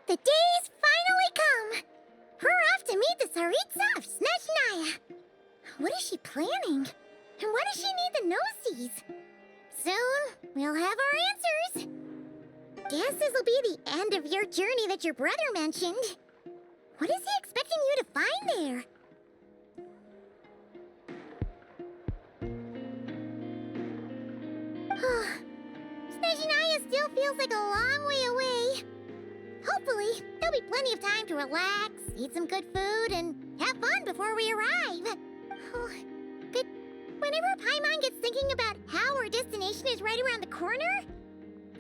The day's finally come! We're off to meet the Tsaritsa of Snezhnaya! What is she planning? And why does she need the gnosies? Soon, we'll have our answers! Guess this'll be the end of your journey that your brother mentioned. What is he expecting you to find there? Snezhnaya still feels like a long way away. Hopefully, there'll be plenty of time to relax, eat some good food, and have fun before we arrive. Oh, but whenever Paimon gets thinking about how our destination is right around the corner,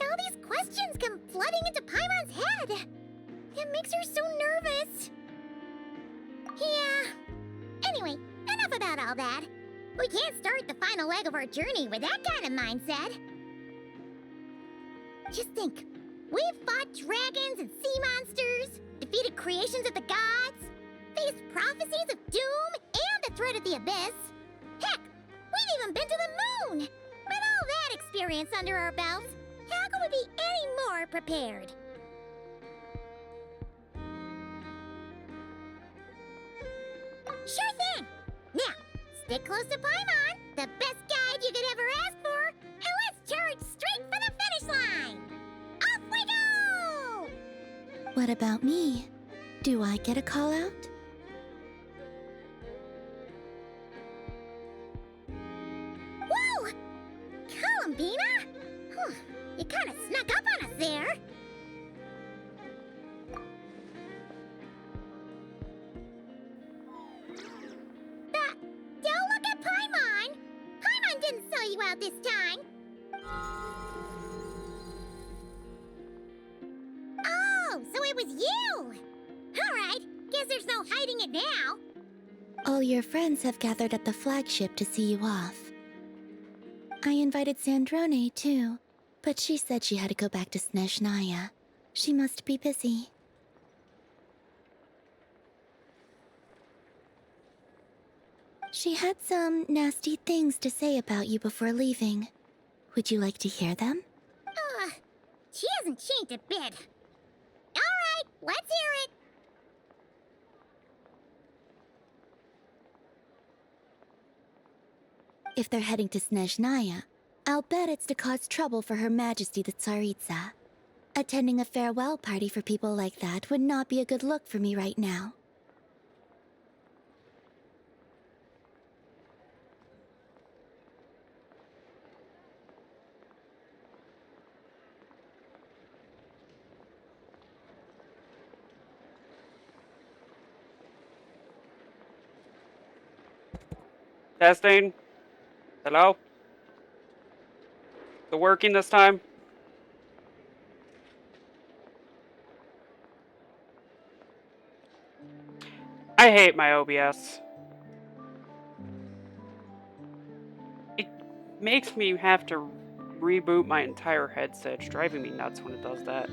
all these questions come flooding into Paimon's head. It makes her so nervous. Yeah. Anyway, enough about all that. We can't start the final leg of our journey with that kind of mindset. Just think. We've fought dragons and sea monsters, defeated creations of the gods, faced prophecies of doom and the threat of the abyss. Heck, we've even been to the moon! With all that experience under our belts, how could we be any more prepared? Sure thing! Now, stick close to Paimon, the best guide you could ever ask for, and let's charge straight for the finish line! Off we go! What about me? Do I get a call out? Whoa! Columbina? Whew, you kinda snuck up on us there. Don't look at Paimon! Paimon didn't sell you out this time. Oh, so it was you! Alright, guess there's no hiding it now. All your friends have gathered at the flagship to see you off. I invited Sandrone too, but she said she had to go back to Snezhnaya. She must be busy. She had some nasty things to say about you before leaving. Would you like to hear them? She hasn't changed a bit. Alright, let's hear it. If they're heading to Snezhnaya, I'll bet it's to cause trouble for Her Majesty the Tsaritsa. Attending a farewell party for people like that would not be a good look for me right now. Testing. Hello? Is it working this time? I hate my OBS. It makes me have to reboot my entire headset. It's driving me nuts when it does that.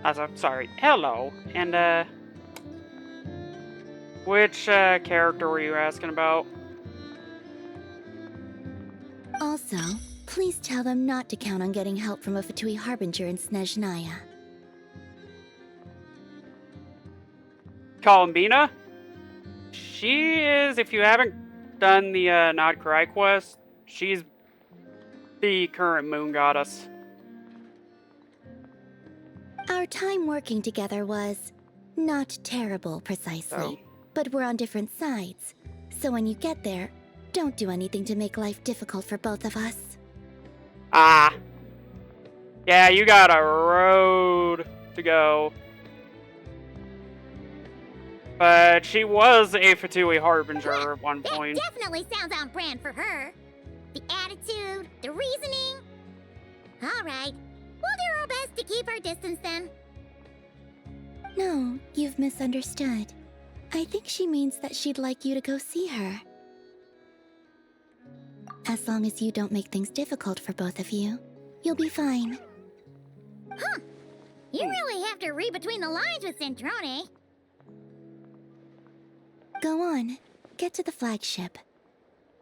I'm sorry. Hello. And, which character were you asking about? Also, please tell them not to count on getting help from a Fatui Harbinger in Snezhnaya. Columbina? She is, if you haven't done the Not Cry quest, she's the current moon goddess. Our time working together was not terrible, precisely. Oh. But we're on different sides. So when you get there, don't do anything to make life difficult for both of us. Ah. Yeah, you got a road to go. But she was a Fatui Harbinger at one point. That definitely sounds on brand for her. The attitude, the reasoning. Alright, we'll do our best to keep our distance then. No, you've misunderstood. I think she means that she'd like you to go see her. As long as you don't make things difficult for both of you, you'll be fine. Huh. You really have to read between the lines with Sandrone. Go on, get to the flagship.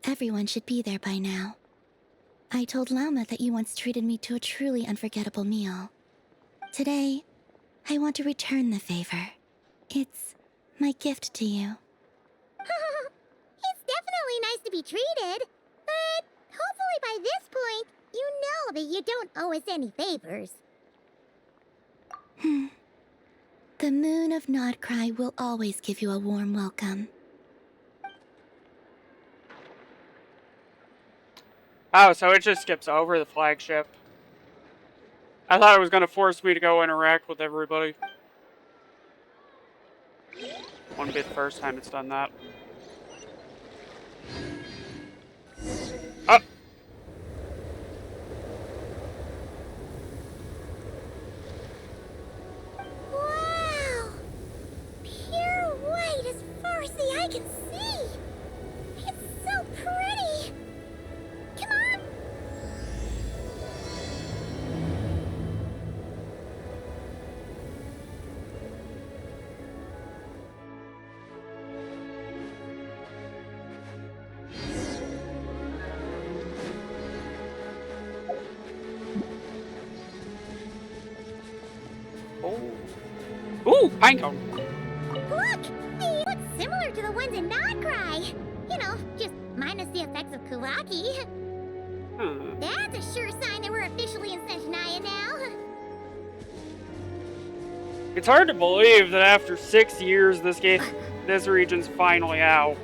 Everyone should be there by now. I told Lama that you once treated me to a truly unforgettable meal. Today, I want to return the favor. It's my gift to you. It's definitely nice to be treated, but hopefully by this point, you know that you don't owe us any favors. The moon of Nodcry will always give you a warm welcome. Oh, so it just skips over the flagship. I thought it was going to force me to go interact with everybody. Won't be the first time it's done that. Oh! Wow! Pure white as far as the eye can see! It's so pretty! Come on! Oh. Ooh, pinecone. Look! They look similar to the ones in Nodcry! You know, just minus the effects of Kuraki. That's a sure sign that we're officially in Snezhnaya now. It's hard to believe that after 6 years, this region's finally out.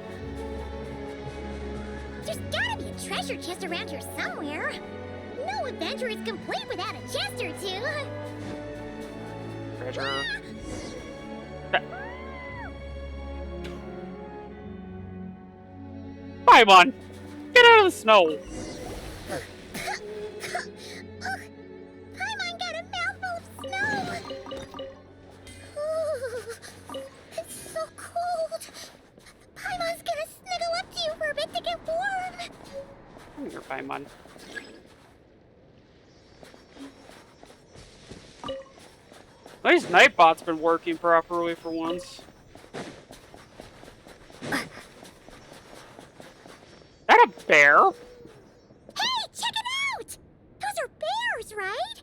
There's gotta be a treasure chest around here somewhere. No adventure is complete without a chest or two. Treasure. Paimon! Get out of the snow! Paimon got a mouthful of snow. Ooh, it's so cold. Paimon's gonna snuggle up to you for a bit to get warm. Come here, Paimon. At least Nightbot's been working properly for once. That a bear? Hey, check it out! Those are bears, right?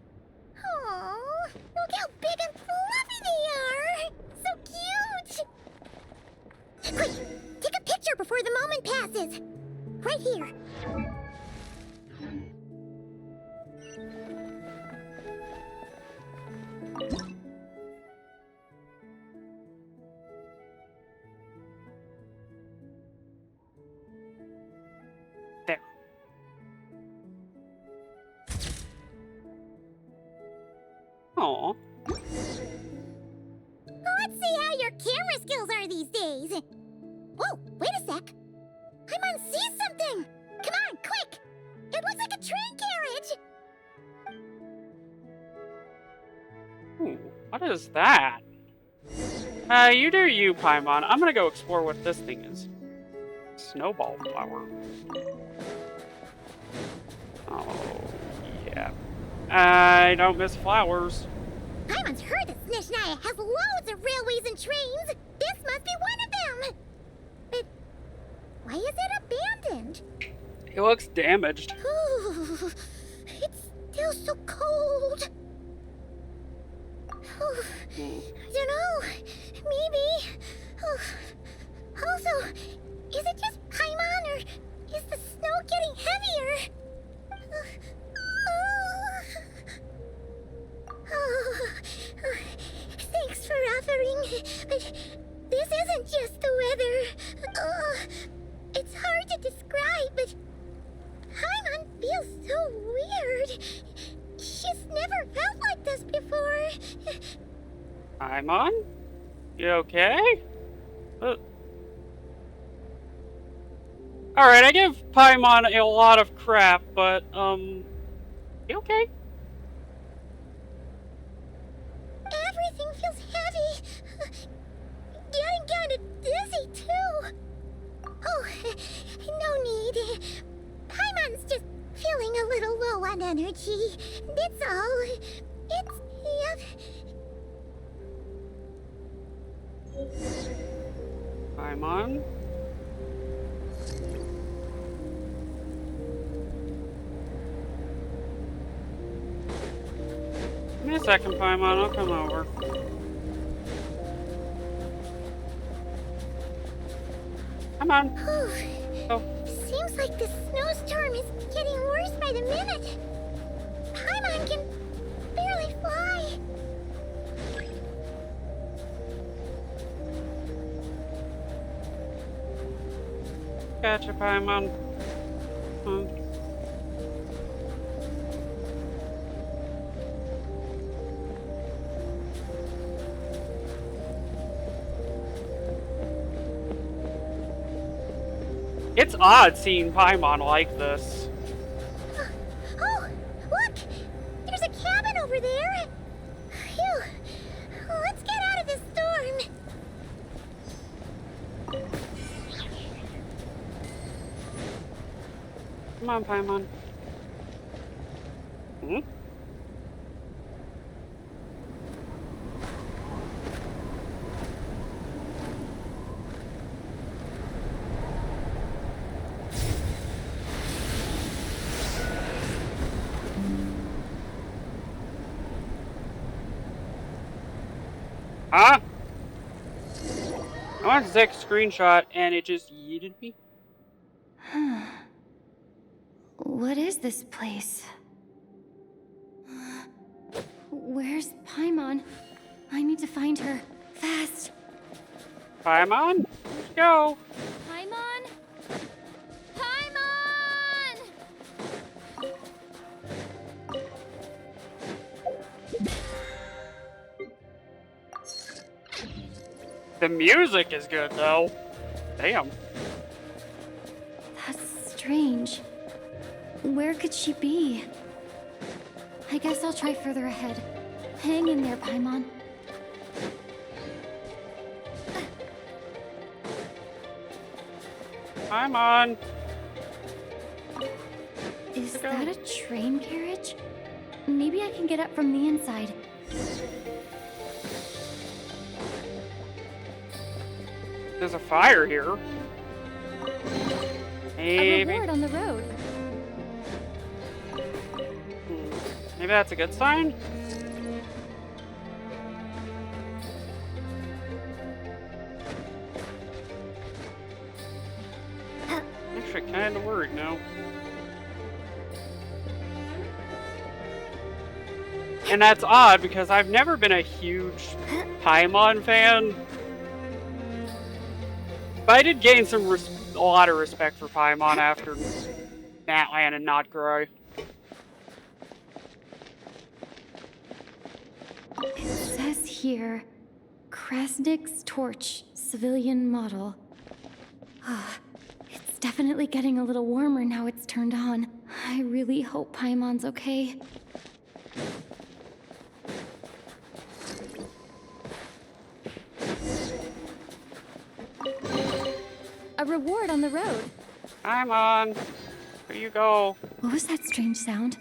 Oh, look how big and fluffy they are! So cute! Quick, take a picture before the moment passes. Right here. There. Aw. Let's see how your camera skills are these days. Whoa, wait a sec. Paimon sees something. Come on, quick. It looks like a train carriage. What is that? You do you, Paimon. I'm gonna go explore what this thing is. Snowball flower. Oh, yeah. I don't miss flowers. Paimon's heard that Snezhnaya has loads of railways and trains. This must be one of them. But why is it abandoned? It looks damaged. Ooh, it's still so cold. Ooh, I don't know. Maybe. Also, is it just Paimon or is the snow getting heavier? Thanks for offering, but this isn't just the weather. It's hard to describe, but Paimon feels so weird. She's never felt like this before. Paimon? You okay? Alright, I give Paimon a lot of crap, but, you okay? Everything feels heavy. Getting kind of dizzy, too. Oh, no need. Paimon's just feeling a little low on energy. That's all. It's... Paimon? Give me a second, Paimon. I'll come over. Come on. Oh. Seems like the snowstorm is getting worse by the minute. Paimon can barely fly. Gotcha, Paimon. It's odd seeing Paimon like this. Oh, look! There's a cabin over there. Phew. Let's get out of this storm. Come on, Paimon. Hmm? Huh? I wanted to take a screenshot and it just yeeted me. What is this place? Where's Paimon? I need to find her. Fast! Paimon? Let's go. Paimon? Paimon! The music is good though. Damn. That's strange. Where could she be? I guess I'll try further ahead. Hang in there, Paimon. Paimon. Is that a train carriage? Maybe I can get up from the inside. There's a fire here. A Maybe. reward on the road. Maybe that's a good sign? Actually, kinda worried now. And that's odd because I've never been a huge Paimon fan. But I did gain a lot of respect for Paimon after Natlan and Notgrai. It says here, Krasnik's torch, civilian model. It's definitely getting a little warmer now it's turned on. I really hope Paimon's okay. A reward on the road. Paimon, where you go? What was that strange sound?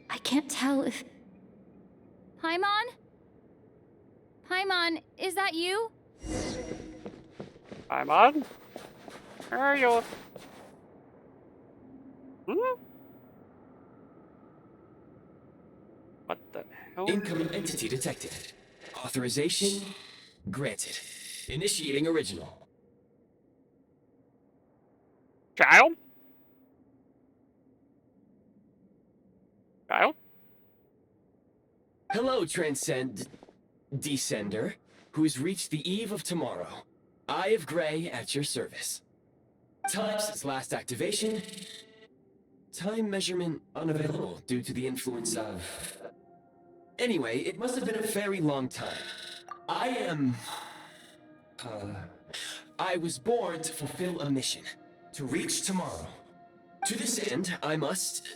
I can't tell if... Paimon? Paimon, is that you? Paimon? Where are you? What the hell? Incoming entity detected. Authorization granted. Initiating original. Child? Child? Hello, Descender, who's reached the eve of tomorrow. Eye of Grey at your service. Time since last activation. Time measurement unavailable due to the influence of... Anyway, it must have been a very long time. I was born to fulfill a mission. To reach tomorrow. To this end, I must...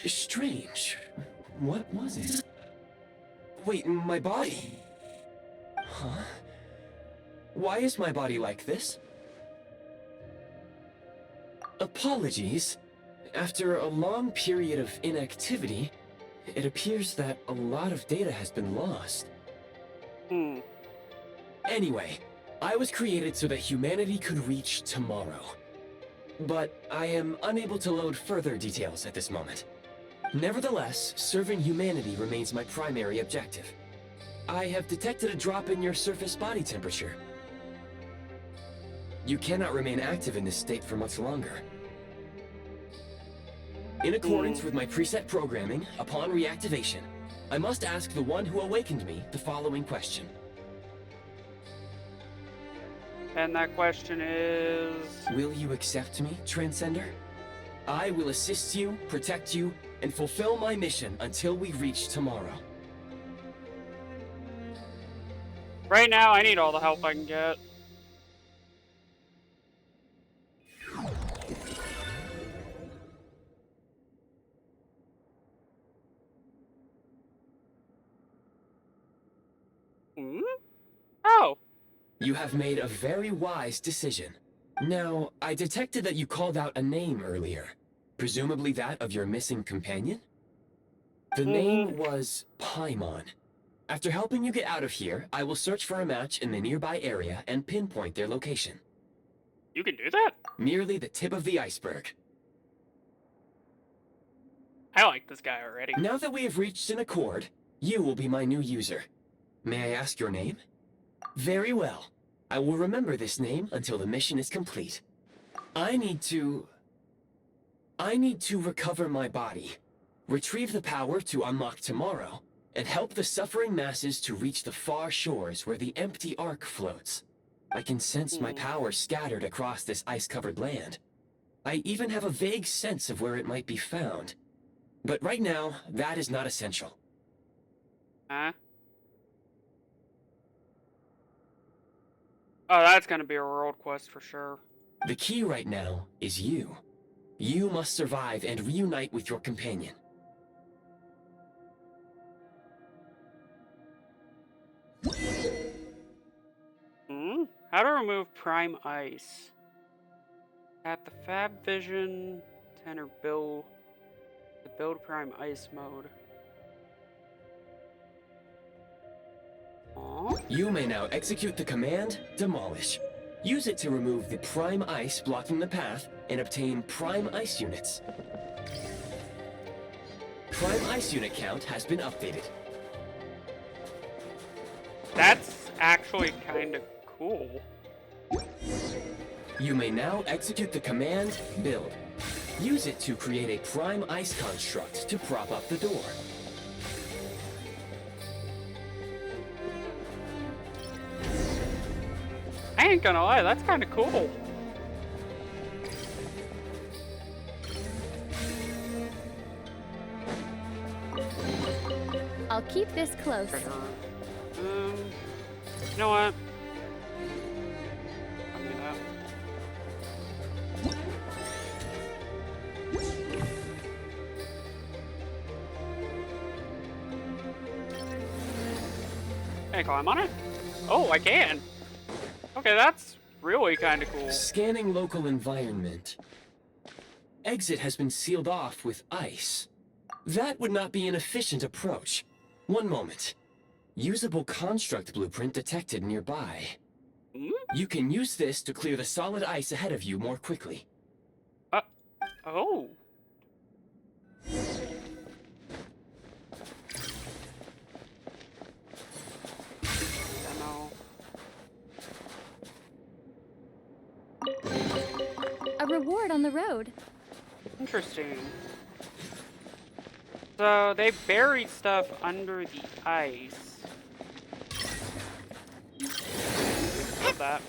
Strange. What was it? Wait, my body? Huh? Why is my body like this? Apologies. After a long period of inactivity, it appears that a lot of data has been lost. Anyway, I was created so that humanity could reach tomorrow. But I am unable to load further details at this moment. Nevertheless, serving humanity remains my primary objective. I have detected a drop in your surface body temperature. You cannot remain active in this state for much longer. In accordance with my preset programming, upon reactivation, I must ask the one who awakened me the following question. And that question is... Will you accept me, Transcender? I will assist you, protect you, and fulfill my mission until we reach tomorrow. Right now, I need all the help I can get. Hmm? Oh. You have made a very wise decision. Now, I detected that you called out a name earlier. Presumably that of your missing companion? The name was Paimon. After helping you get out of here, I will search for a match in the nearby area and pinpoint their location. You can do that? Merely the tip of the iceberg. I like this guy already. Now that we have reached an accord, you will be my new user. May I ask your name? Very well. I will remember this name until the mission is complete. I need to recover my body, retrieve the power to unlock tomorrow, and help the suffering masses to reach the far shores where the empty Ark floats. I can sense my power scattered across this ice-covered land. I even have a vague sense of where it might be found. But right now, that is not essential. Huh? Oh, that's gonna be a world quest for sure. The key right now is you. You must survive and reunite with your companion. How to remove Prime Ice. At the Fab Vision 10 or build the build Prime Ice mode. Aww. You may now execute the command, Demolish. Use it to remove the Prime Ice blocking the path and obtain Prime Ice units. Prime Ice unit count has been updated. That's actually kind of cool. You may now execute the command, Build. Use it to create a Prime Ice construct to prop up the door. I ain't gonna lie, that's kind of cool. I'll keep this close. You know what? I'll do that. Can I climb on it? Oh, I can. Okay, that's really kind of cool. Scanning local environment. Exit has been sealed off with ice. That would not be an efficient approach. One moment. Usable construct blueprint detected nearby. You can use this to clear the solid ice ahead of you more quickly. Oh. A reward on the road. Interesting. So they buried stuff under the ice. Love that.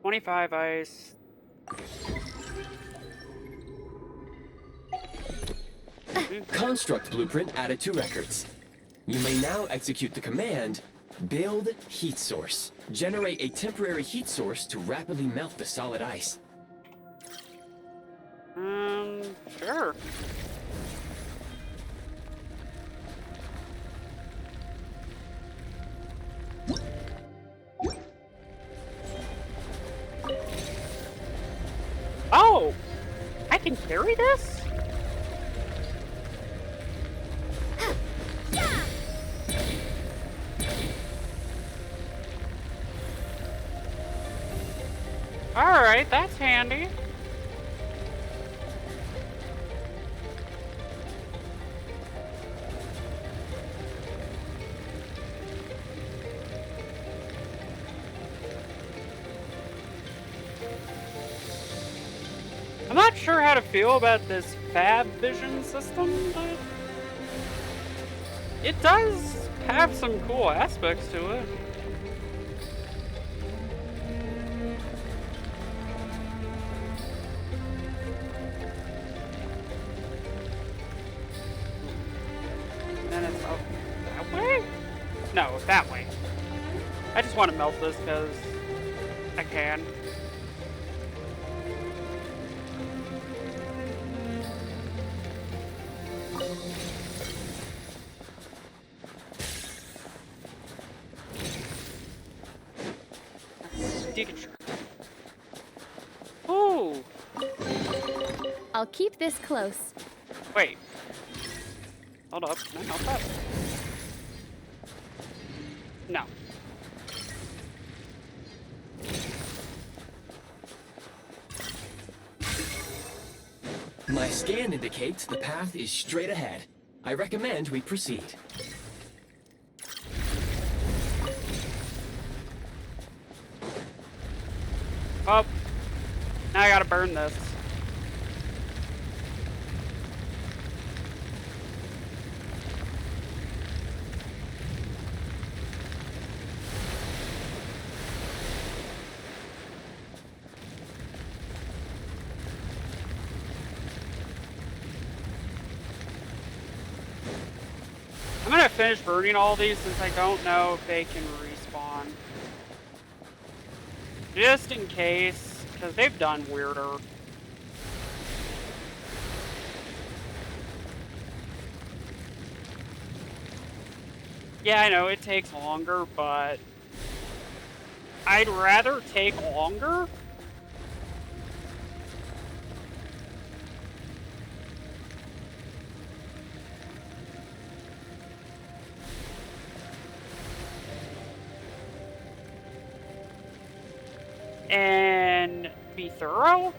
$25 ice. Construct blueprint added to records. You may now execute the command, Build Heat Source. Generate a temporary heat source to rapidly melt the solid ice. Sure. Oh! I can carry this? Alright, that's handy. I'm not sure how to feel about this fab vision system, but it does have some cool aspects to it. And then it's up that way? No, that way. I just want to melt this because I can. Ooh! I'll keep this close. Wait. Hold up. Can I melt that? No. My scan indicates the path is straight ahead. I recommend we proceed. Oh. Now I gotta burn this. I'm gonna finish burning all these since I don't know if they can respawn. Just in case, because they've done weirder. Yeah, I know it takes longer, but I'd rather take longer. And be thorough?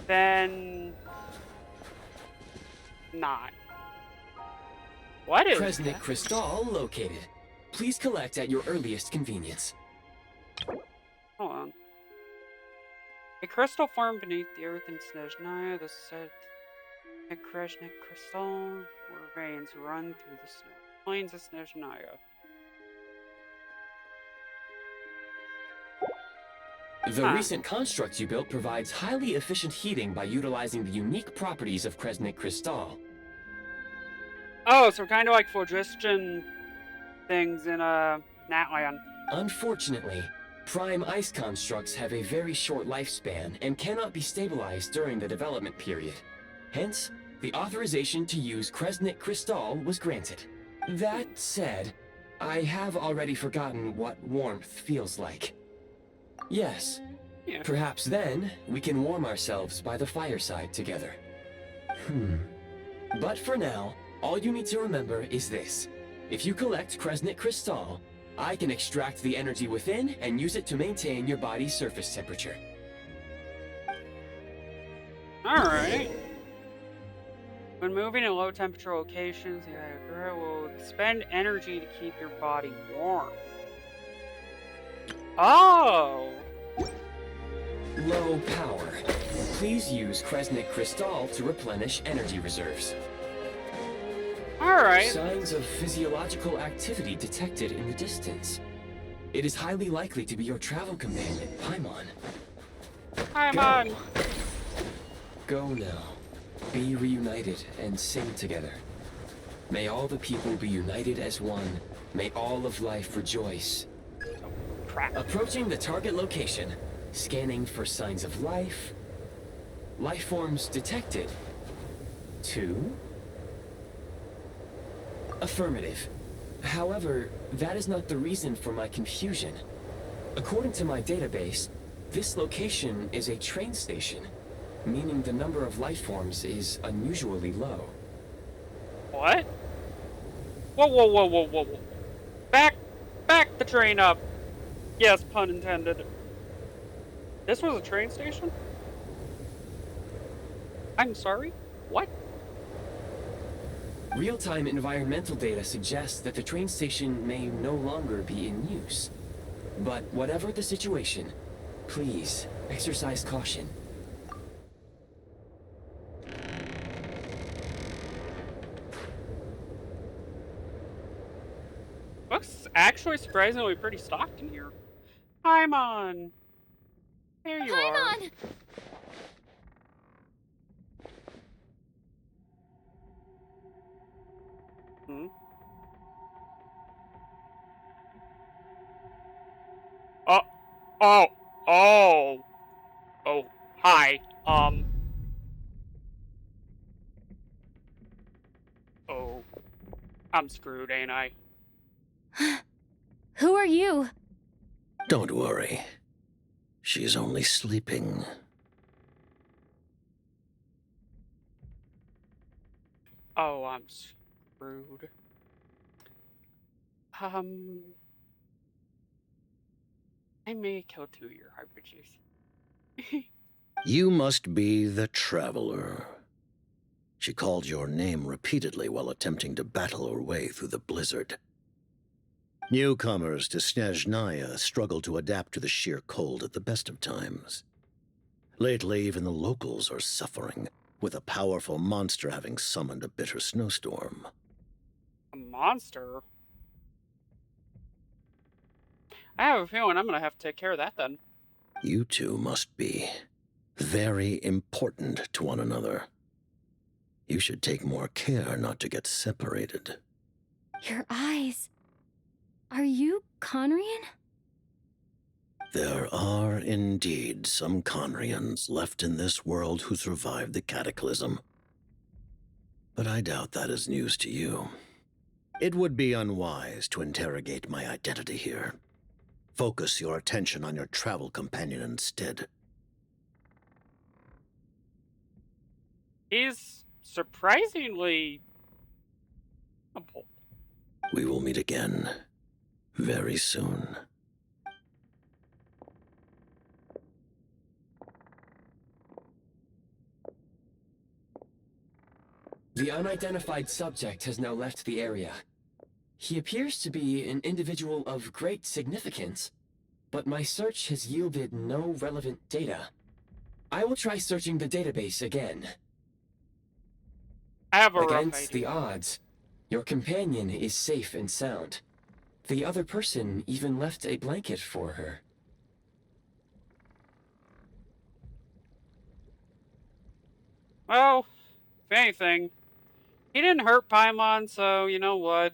Then not. What is Kresnik that? Crystal located. Please collect at your earliest convenience. Hold on. A crystal formed beneath the earth in Snezhnaya, the said Kresnik Crystal, where veins run through the snow plains of Snezhnaya. The recent construct you built provides highly efficient heating by utilizing the unique properties of Kresnik Crystal. Oh, so kind of like phlogiston things in Natlan. Unfortunately, prime ice constructs have a very short lifespan and cannot be stabilized during the development period. Hence, the authorization to use Kresnik Crystal was granted. That said, I have already forgotten what warmth feels like. Yes, Yeah. perhaps then we can warm ourselves by the fireside together. But for now, all you need to remember is this. If you collect Kresnik Crystal, I can extract the energy within and use it to maintain your body's surface temperature. Alright. When moving in low temperature locations, the Agora will expend energy to keep your body warm. Oh! Low power. Please use Kresnik Crystal to replenish energy reserves. Alright. Signs of physiological activity detected in the distance. It is highly likely to be your travel companion, Paimon. I'm on. Go now. Be reunited and sing together. May all the people be united as one. May all of life rejoice. Crap. Approaching the target location. Scanning for signs of life. Life forms detected. 2. Affirmative. However, that is not the reason for my confusion. According to my database, this location is a train station, meaning the number of life forms is unusually low. What? Whoa, whoa, whoa, whoa, whoa, whoa. Back the train up. Yes, pun intended. This was a train station? I'm sorry? What? Real-time environmental data suggests that the train station may no longer be in use. But whatever the situation, please exercise caution. Looks actually surprisingly pretty stocked in here. Paimon! There you are. Paimon! Hmm? Oh, oh, oh, oh, hi, oh, I'm screwed, ain't I? Who are you? Don't worry. She's only sleeping. Oh, I'm screwed. I may kill two of your hyperjuice. You must be the Traveler. She called your name repeatedly while attempting to battle her way through the blizzard. Newcomers to Snezhnaya struggle to adapt to the sheer cold at the best of times. Lately, even the locals are suffering, with a powerful monster having summoned a bitter snowstorm. A monster? I have a feeling I'm gonna have to take care of that then. You two must be very important to one another. You should take more care not to get separated. Your eyes. Are you Conrian? There are indeed some Conrians left in this world who survived the cataclysm. But I doubt that is news to you. It would be unwise to interrogate my identity here. Focus your attention on your travel companion instead. He's surprisingly simple. We will meet again very soon. The unidentified subject has now left the area. He appears to be an individual of great significance, but my search has yielded no relevant data. I will try searching the database again. I have a rough Against idea. the odds, your companion is safe and sound. The other person even left a blanket for her. Well, if anything, he didn't hurt Paimon, so you know what?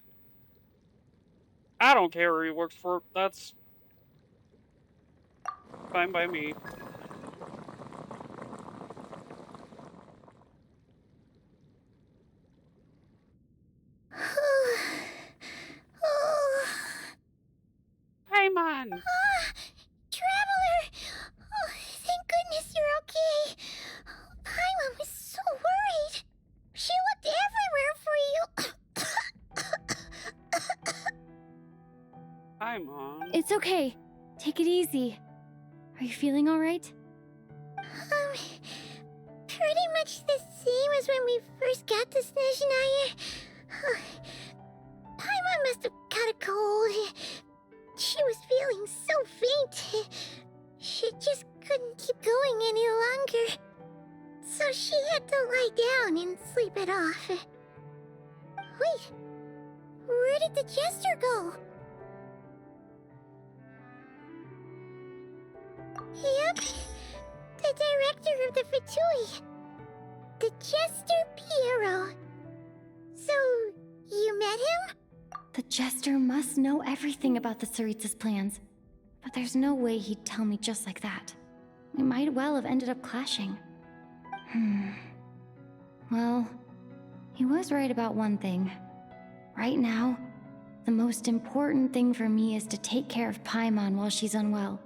I don't care who he works for. That's fine by me. Paimon! Traveler! Oh, thank goodness you're okay. Paimon was so worried. She looked everywhere for you. Paimon. It's okay. Take it easy. Are you feeling all right? Pretty much the same as when we first got to Snezhnaya. Paimon must have caught a cold. She was feeling so faint. She just couldn't keep going any longer. So she had to lie down and sleep it off. Wait, where did the jester go? Yep, the director of the Fatui. The Jester Piero. So, you met him? The Jester must know everything about the Tsaritsa's plans. But there's no way he'd tell me just like that. We might well have ended up clashing. Well, he was right about one thing. Right now, the most important thing for me is to take care of Paimon while she's unwell.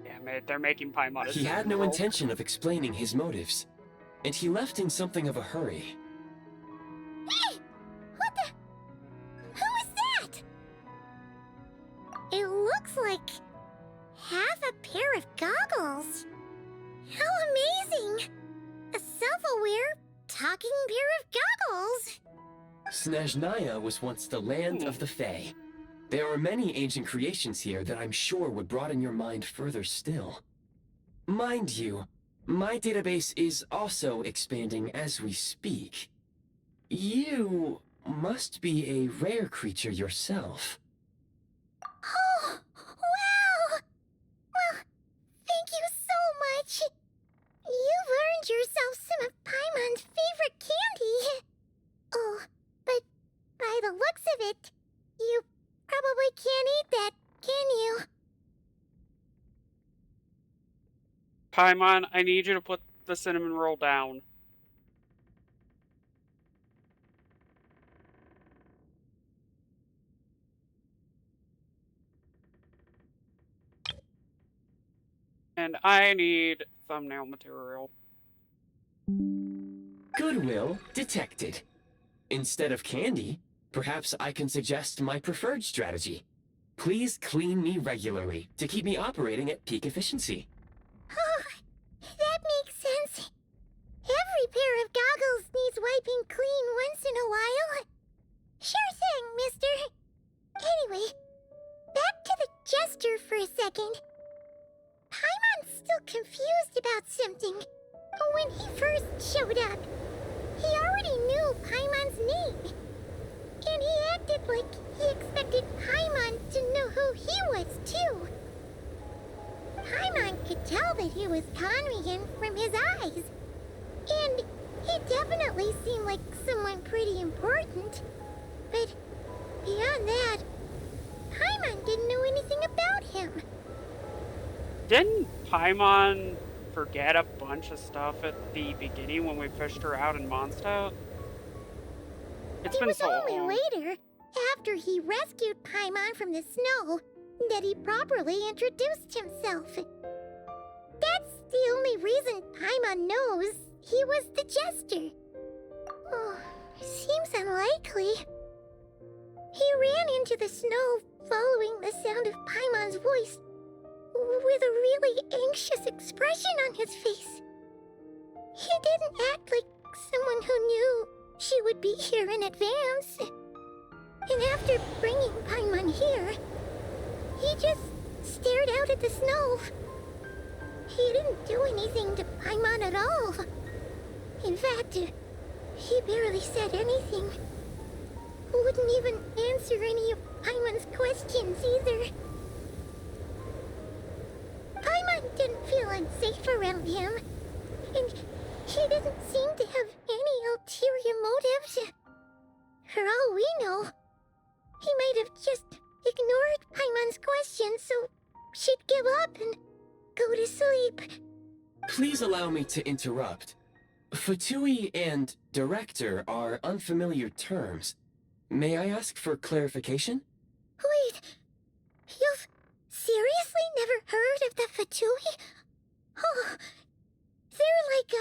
Damn it, they're making Paimon a He had no superhero. intention of explaining his motives, and he left in something of a hurry. Hey! What the? Who is that? It looks like half a pair of goggles. How amazing! A self-aware, walking pair of goggles. Snezhnaya was once the land of the Fae. There are many ancient creations here that I'm sure would broaden your mind further still. Mind you, my database is also expanding as we speak. You must be a rare creature yourself. Oh, wow! Well, thank you so much. You've earned yourself some of Paimon's favorite candy. Oh, but by the looks of it, you probably can't eat that, can you? Paimon, I need you to put the cinnamon roll down. And I need thumbnail material. Goodwill detected. Instead of candy, perhaps I can suggest my preferred strategy. Please clean me regularly to keep me operating at peak efficiency. Oh, that makes sense. Every pair of goggles needs wiping clean once in a while. Sure thing, mister. Anyway, back to the jester for a second. Paimon's still confused about something. When he first showed up, he already knew Paimon's name. And he acted like he expected Paimon to know who he was, too. Paimon could tell that he was Conrian from his eyes. And he definitely seemed like someone pretty important. But beyond that, Paimon didn't know anything about him. Didn't Paimon forget a bunch of stuff at the beginning when we fished her out in Mondstadt? It's been so long. It was only later, after he rescued Paimon from the snow, that he properly introduced himself. That's the only reason Paimon knows he was the jester. Oh, seems unlikely. He ran into the snow following the sound of Paimon's voice, with a really anxious expression on his face. He didn't act like someone who knew she would be here in advance. And after bringing Paimon here, he just stared out at the snow. He didn't do anything to Paimon at all. In fact, he barely said anything. Wouldn't even answer any of Paimon's questions either. Paimon didn't feel unsafe around him, and he didn't seem to have any ulterior motives. For all we know, he might have just ignored Paimon's questions so she'd give up and go to sleep. Please allow me to interrupt. Fatui and director are unfamiliar terms. May I ask for clarification? Wait, you've seriously never heard of the Fatui? Oh, they're like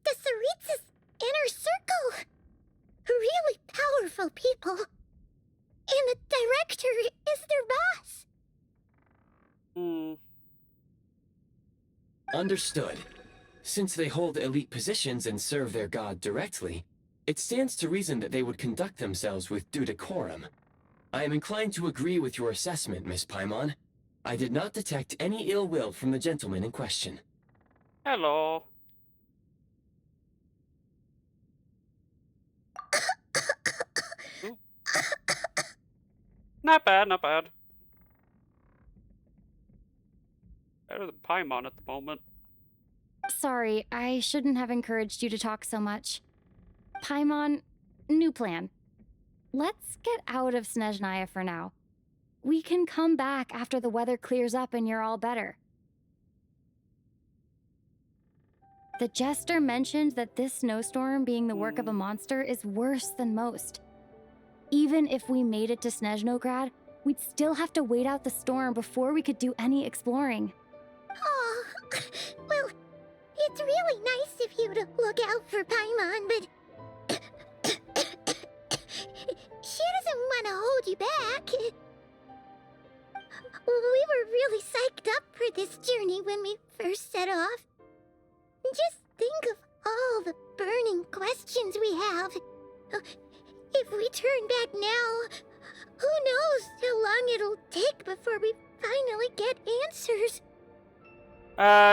the Tsaritsa's inner circle. Really powerful people. And the director is their boss. Understood. Since they hold elite positions and serve their god directly, it stands to reason that they would conduct themselves with due decorum. I am inclined to agree with your assessment, Miss Paimon. I did not detect any ill will from the gentleman in question. Hello. Ooh. Not bad, not bad. Better than Paimon at the moment. Sorry, I shouldn't have encouraged you to talk so much. Paimon, new plan. Let's get out of Snezhnaya for now. We can come back after the weather clears up and you're all better. The jester mentioned that this snowstorm being the work of a monster is worse than most. Even if we made it to Snezhnograd, we'd still have to wait out the storm before we could do any exploring. Oh, well, it's really nice of you to look out for Paimon, but she doesn't want to hold you back. We were really psyched up for this journey when we first set off. Just think of all the burning burning questions we have. If we turn back now, who knows how long it'll take before we finally get answers.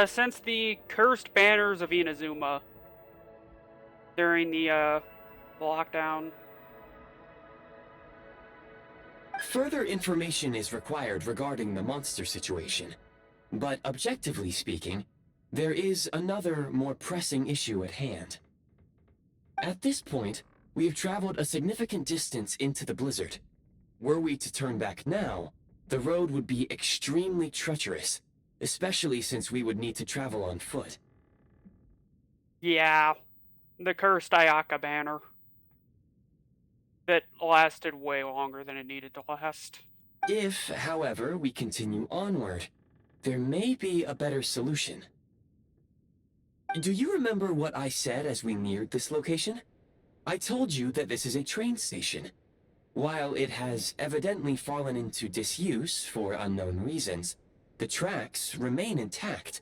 Since the cursed banners of Inazuma during the lockdown. Further information is required regarding the monster situation, but objectively speaking, there is another, more pressing issue at hand. At this point, we have traveled a significant distance into the blizzard. Were we to turn back now, the road would be extremely treacherous, especially since we would need to travel on foot. Yeah, the cursed Ayaka banner. That lasted way longer than it needed to last. If, however, we continue onward, there may be a better solution. Do you remember what I said as we neared this location? I told you that this is a train station. While it has evidently fallen into disuse for unknown reasons, the tracks remain intact.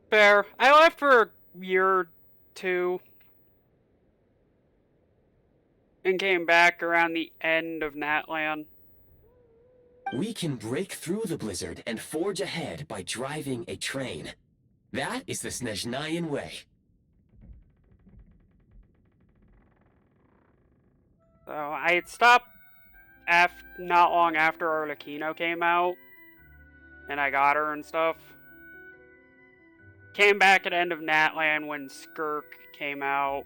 Fair. I left for a year or two and came back around the end of Natlan. We can break through the blizzard and forge ahead by driving a train. That is the Snezhnayan way. So I had stopped not long after Arlecchino came out, and I got her and stuff. Came back at the end of Natlan when Skirk came out,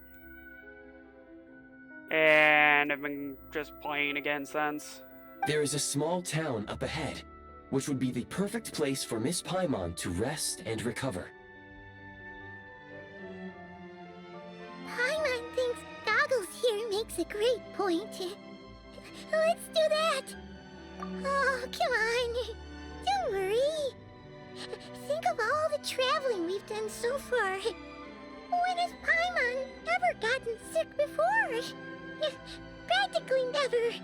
and I've been just playing again since. There is a small town up ahead, which would be the perfect place for Miss Paimon to rest and recover. Paimon thinks Goggles here makes a great point. Let's do that! Oh, come on! Don't worry! Think of all the traveling we've done so far. When has Paimon ever gotten sick before? Practically never.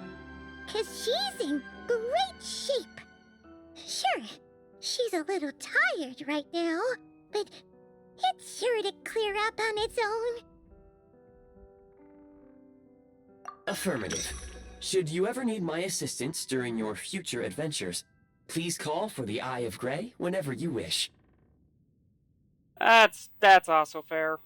'Cause she's in great shape. Sure, she's a little tired right now, but it's sure to clear up on its own. Affirmative. Should you ever need my assistance during your future adventures, please call for the Eye of Grey whenever you wish. That's also fair.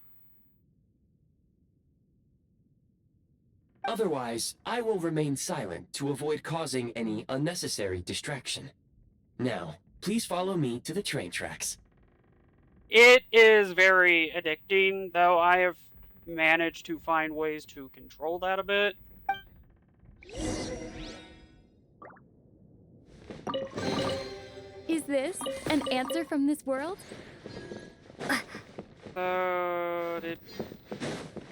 Otherwise, I will remain silent to avoid causing any unnecessary distraction. Now, please follow me to the train tracks. It is very addicting, though I have managed to find ways to control that a bit. Is this an answer from this world? Did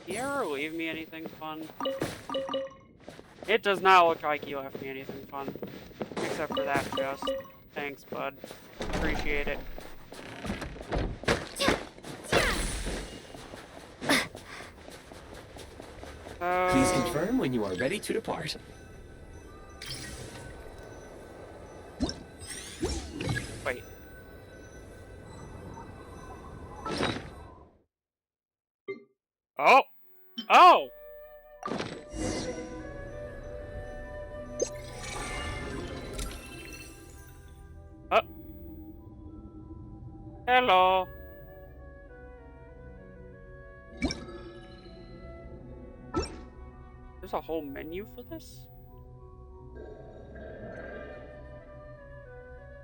he ever leave me anything fun? It does not look like he left me anything fun. Except for that chest. Thanks, bud. Appreciate it. Please confirm when you are ready to depart. Wait. Oh! Oh! Hello. There's a whole menu for this?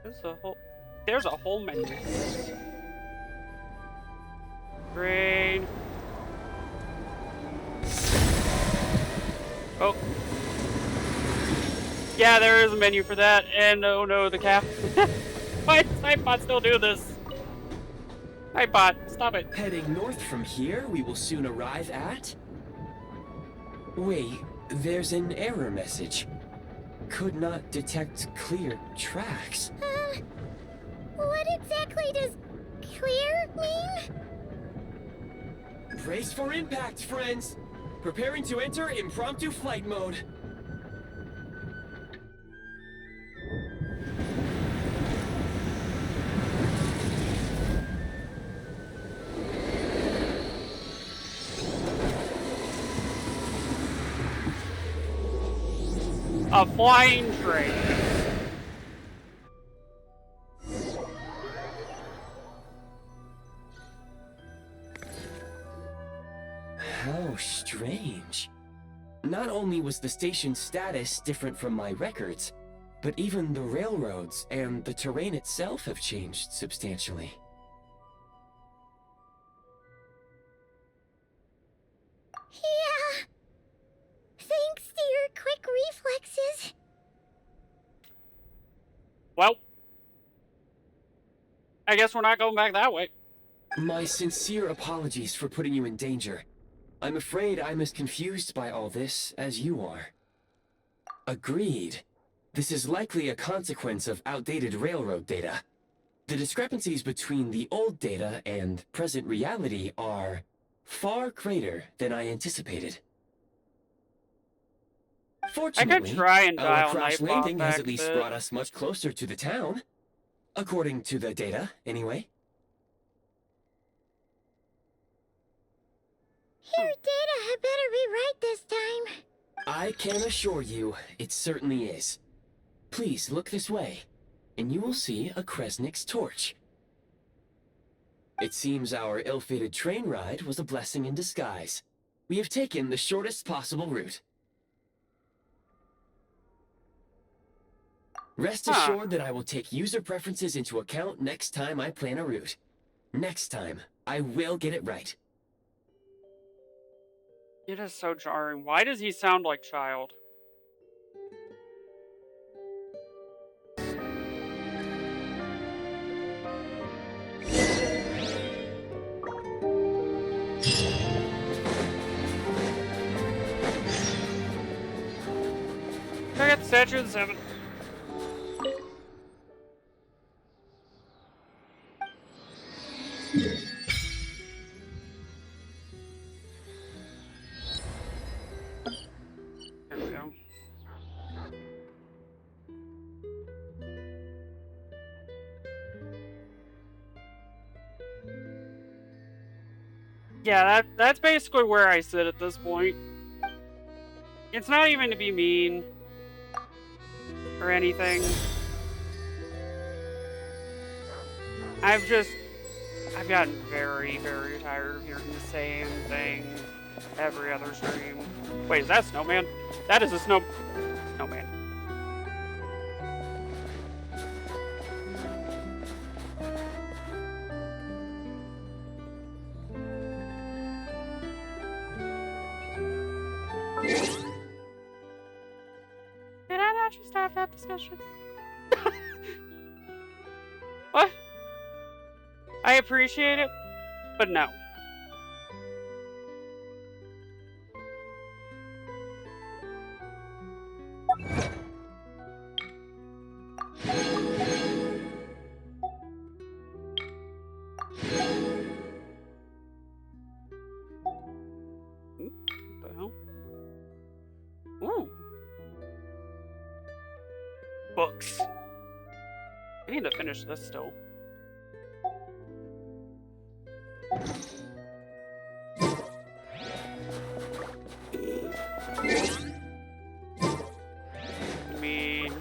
There's a whole menu for this. Brain. Oh. Yeah, there is a menu for that. And oh no, the cap. Why does Nightbot still do this? Nightbot, stop it. Heading north from here, we will soon arrive at... Wait, there's an error message. Could not detect clear tracks. What exactly does clear mean? Brace for impact, friends! Preparing to enter impromptu flight mode. A flying train. How strange. Not only was the station's status different from my records, but even the railroads and the terrain itself have changed substantially. Yeah. Thanks to your quick reflexes. Well, I guess we're not going back that way. My sincere apologies for putting you in danger. I'm afraid I'm as confused by all this as you are. Agreed. This is likely a consequence of outdated railroad data. The discrepancies between the old data and present reality are far greater than I anticipated. Fortunately, try and our dial crash Nightbot landing has back at a least bit. brought us much closer to the town. According to the data, anyway. Your data had better be right this time. I can assure you, it certainly is. Please look this way, and you will see a Kresnik's torch. It seems our ill-fated train ride was a blessing in disguise. We have taken the shortest possible route. Rest assured that I will take user preferences into account next time I plan a route. Next time, I will get it right. It is so jarring. Why does he sound like child? I got the statue of the seven. There we go. Yeah, that's basically where I sit at this point. It's not even to be mean or anything. I've gotten very, very tired of hearing the same thing every other stream. Wait, is that Snowman? That is a snowman. Did I not just have that discussion? What? I appreciate it, but no. What the hell? Ooh. Books. I need to finish this still. I mean,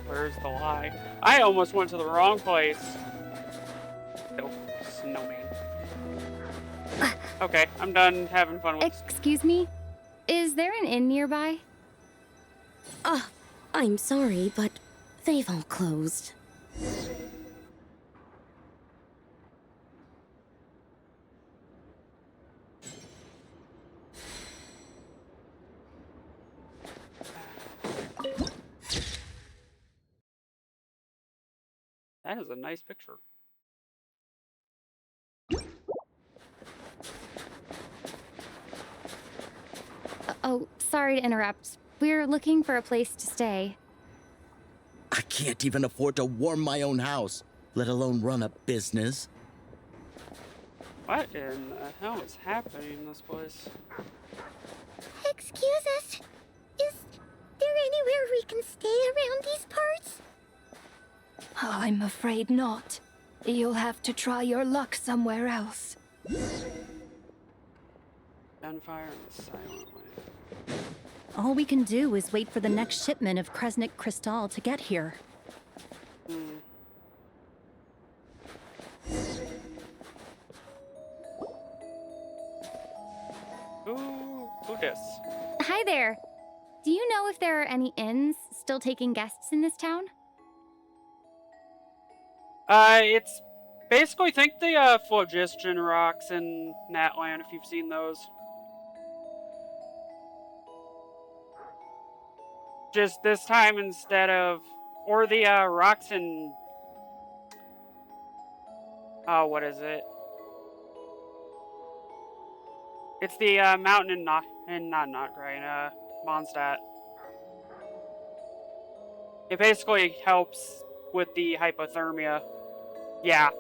where's the lie? I almost went to the wrong place. Oh, snowman. Okay, I'm done having fun with Excuse me? Is there an inn nearby? I'm sorry, but they've all closed. That is a nice picture. Oh, sorry to interrupt. We're looking for a place to stay. I can't even afford to warm my own house, let alone run a business. What in the hell is happening in this place? Excuse us. Is there anywhere we can stay around these parts? I'm afraid not. You'll have to try your luck somewhere else. Gunfire in the silent way. All we can do is wait for the next shipment of Kresnik Crystal to get here. Who dis? Hi there. Do you know if there are any inns still taking guests in this town? It's basically, think the phlogiston rocks in Natland, if you've seen those. Just this time instead of, or the rocks in, oh, what is it? It's the mountain in not Notgray, in Mondstadt. It basically helps with the hypothermia. Yeah.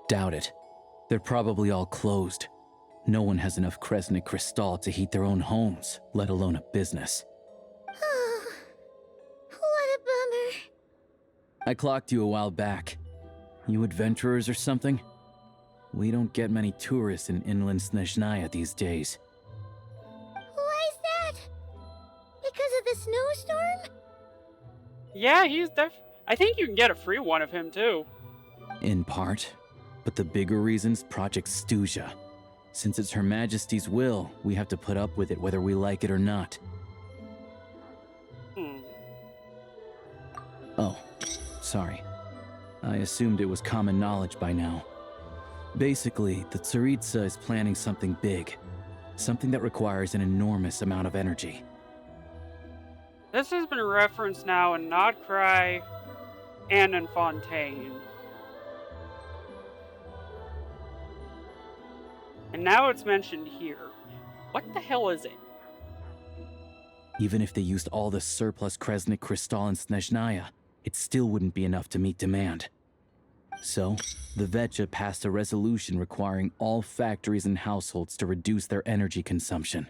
Doubt it. They're probably all closed. No one has enough Kresnik Crystal to heat their own homes, let alone a business. Oh, what a bummer. I clocked you a while back. You adventurers or something? We don't get many tourists in inland Snezhnaya these days. Why is that? Because of the snowstorm? Yeah, I think you can get a free one of him, too. In part. But the bigger reason's Project Stuzha. Since it's Her Majesty's will, we have to put up with it whether we like it or not. Oh, sorry. I assumed it was common knowledge by now. Basically, the Tsaritsa is planning something big. Something that requires an enormous amount of energy. This has been referenced now in Notcry and in Fontaine. And now it's mentioned here. What the hell is it? Even if they used all the surplus Kresnik Crystal in Snezhnaya, it still wouldn't be enough to meet demand. So, the Vetcha passed a resolution requiring all factories and households to reduce their energy consumption.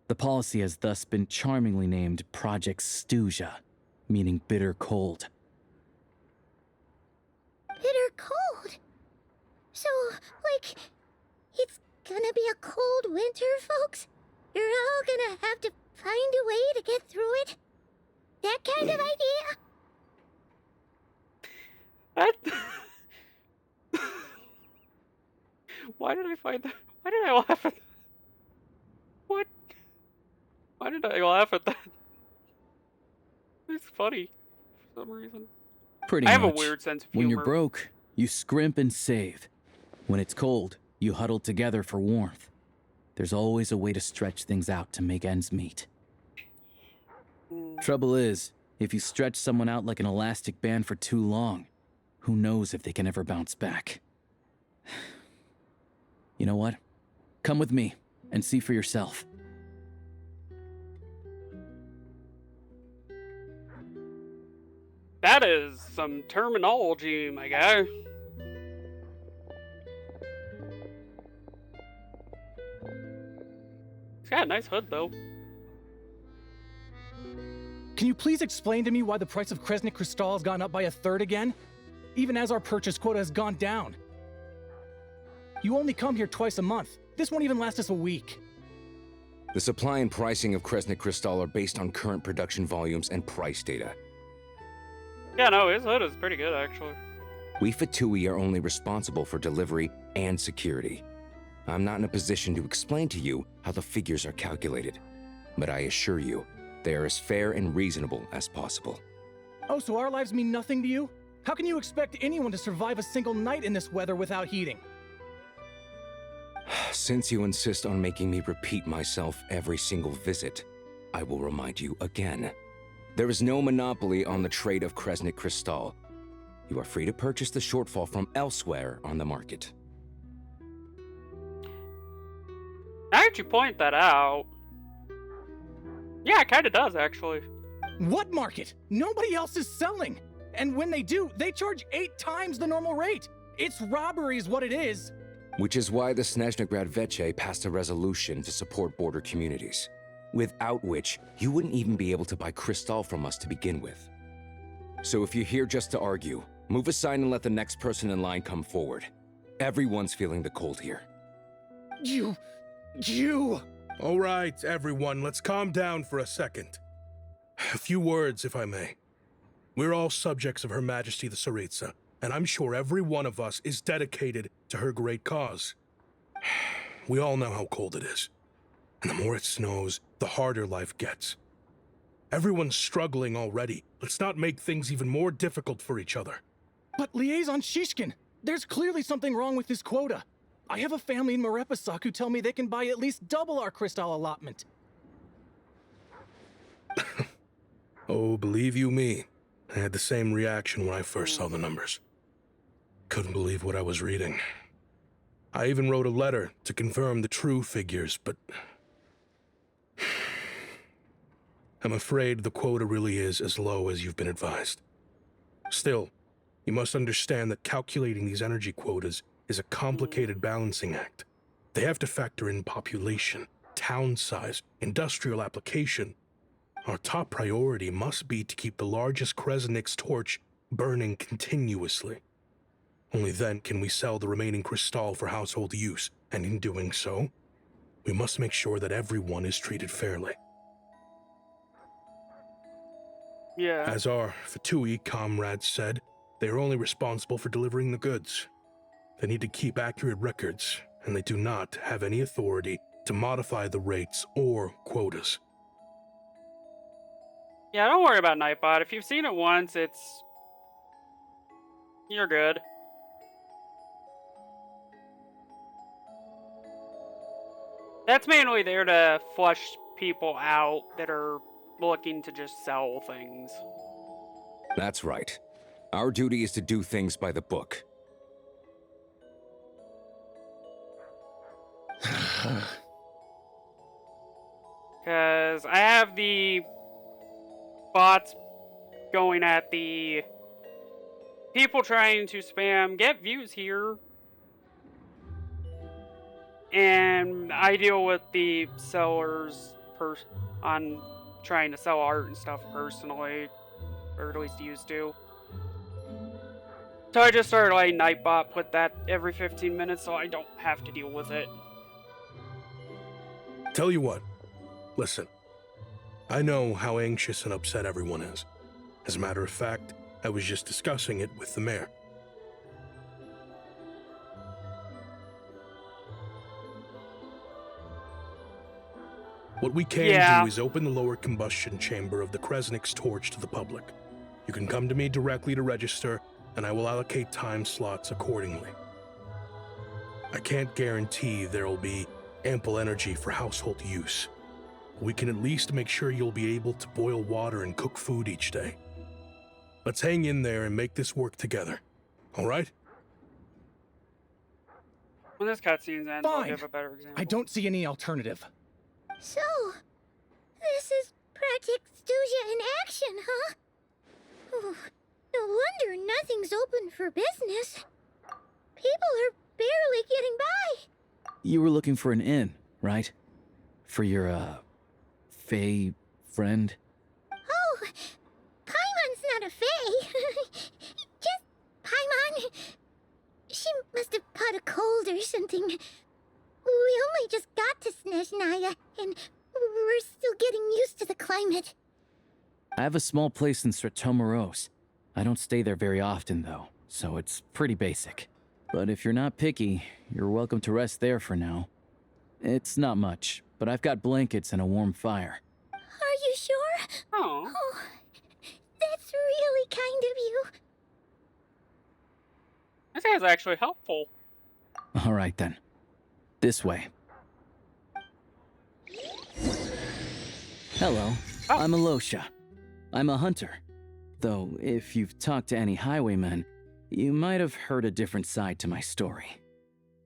The policy has thus been charmingly named Project Stuzha, meaning bitter cold. Bitter cold? So, like, it's gonna be a cold winter, folks? You're all gonna have to find a way to get through it? That kind of idea? Why did I find that? Why did I laugh at that? What? Why did I laugh at that? It's funny for some reason. Pretty I have much. a weird sense of When humor. you're broke, you scrimp and save. When it's cold, you huddle together for warmth. There's always a way to stretch things out to make ends meet. Trouble is, if you stretch someone out like an elastic band for too long, who knows if they can ever bounce back. You know what? Come with me and see for yourself. That is some terminology, my guy. He's got a nice hood, though. Can you please explain to me why the price of Kresnik Crystal has gone up by 1/3 again? Even as our purchase quota has gone down. You only come here twice a month. This won't even last us a week. The supply and pricing of Kresnik Crystal are based on current production volumes and price data. Yeah, no, his hood is pretty good, actually. We Fatui are only responsible for delivery and security. I'm not in a position to explain to you how the figures are calculated, but I assure you, they are as fair and reasonable as possible. Oh, so our lives mean nothing to you? How can you expect anyone to survive a single night in this weather without heating? Since you insist on making me repeat myself every single visit, I will remind you again. There is no monopoly on the trade of Kresnik Crystal. You are free to purchase the shortfall from elsewhere on the market. Now that you point that out... Yeah, it kinda does, actually. What market? Nobody else is selling! And when they do, they charge 8 times the normal rate! It's robbery is what it is! Which is why the Snezhnaya Vetche passed a resolution to support border communities, without which you wouldn't even be able to buy crystal from us to begin with. So if you're here just to argue, move aside and let the next person in line come forward. Everyone's feeling the cold here. You... All right, everyone, let's calm down for a second. A few words, if I may. We're all subjects of Her Majesty the Tsaritsa, and I'm sure every one of us is dedicated to her great cause. We all know how cold it is, and the more it snows, the harder life gets. Everyone's struggling already. Let's not make things even more difficult for each other. But Liaison Shishkin, there's clearly something wrong with this quota. I have a family in Marepasak who tell me they can buy at least double our crystal allotment. Oh, believe you me, I had the same reaction when I first saw the numbers. Couldn't believe what I was reading. I even wrote a letter to confirm the true figures, but I'm afraid the quota really is as low as you've been advised. Still, you must understand that calculating these energy quotas is a complicated balancing act. They have to factor in population, town size, industrial application. Our top priority must be to keep the largest Kresnik's torch burning continuously. Only then can we sell the remaining crystal for household use, and in doing so, we must make sure that everyone is treated fairly. Yeah. As our Fatui comrades said, they are only responsible for delivering the goods. They need to keep accurate records, and they do not have any authority to modify the rates or quotas. Yeah, don't worry about Nightbot. If you've seen it once, you're good. That's mainly there to flush people out that are looking to just sell things. That's right. Our duty is to do things by the book. Because I have the bots going at the people trying to spam get views here. And I deal with the sellers on trying to sell art and stuff personally, or at least used to. So I just started letting Nightbot put that every 15 minutes so I don't have to deal with it. Tell you what, listen. I know how anxious and upset everyone is. As a matter of fact, I was just discussing it with the mayor. What we can do is open the lower combustion chamber of the Kresnik's torch to the public. You can come to me directly to register, and I will allocate time slots accordingly. I can't guarantee there will be ample energy for household use. We can at least make sure you'll be able to boil water and cook food each day. Let's hang in there and make this work together, all right? When this cutscene's end, I'll give a better example. I don't see any alternative. So, this is Project Stuja in action, huh? Oh, no wonder nothing's open for business. People are barely getting by. You were looking for an inn, right? For your, Fae friend? Oh, Paimon's not a Fae. Just Paimon. She must have caught a cold or something. We only just got to Snezhnaya, and we're still getting used to the climate. I have a small place in Stratomaros. I don't stay there very often, though, so it's pretty basic. But if you're not picky, you're welcome to rest there for now. It's not much, but I've got blankets and a warm fire. Are you sure? Oh, that's really kind of you. this guy's actually helpful. All right, then. This way. Hello, I'm Alosha. I'm a hunter. Though, if you've talked to any highwaymen, you might have heard a different side to my story.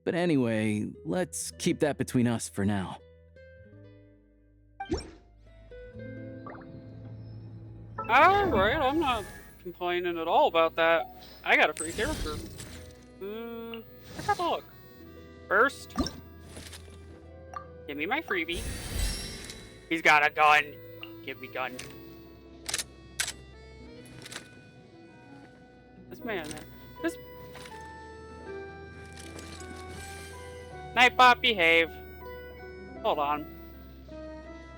But anyway, let's keep that between us for now. Alright, I'm not complaining at all about that. I got a free character. Let's have a look. First, give me my freebie. He's got a gun. Give me gun. This man, this... Nightbot, behave. Hold on.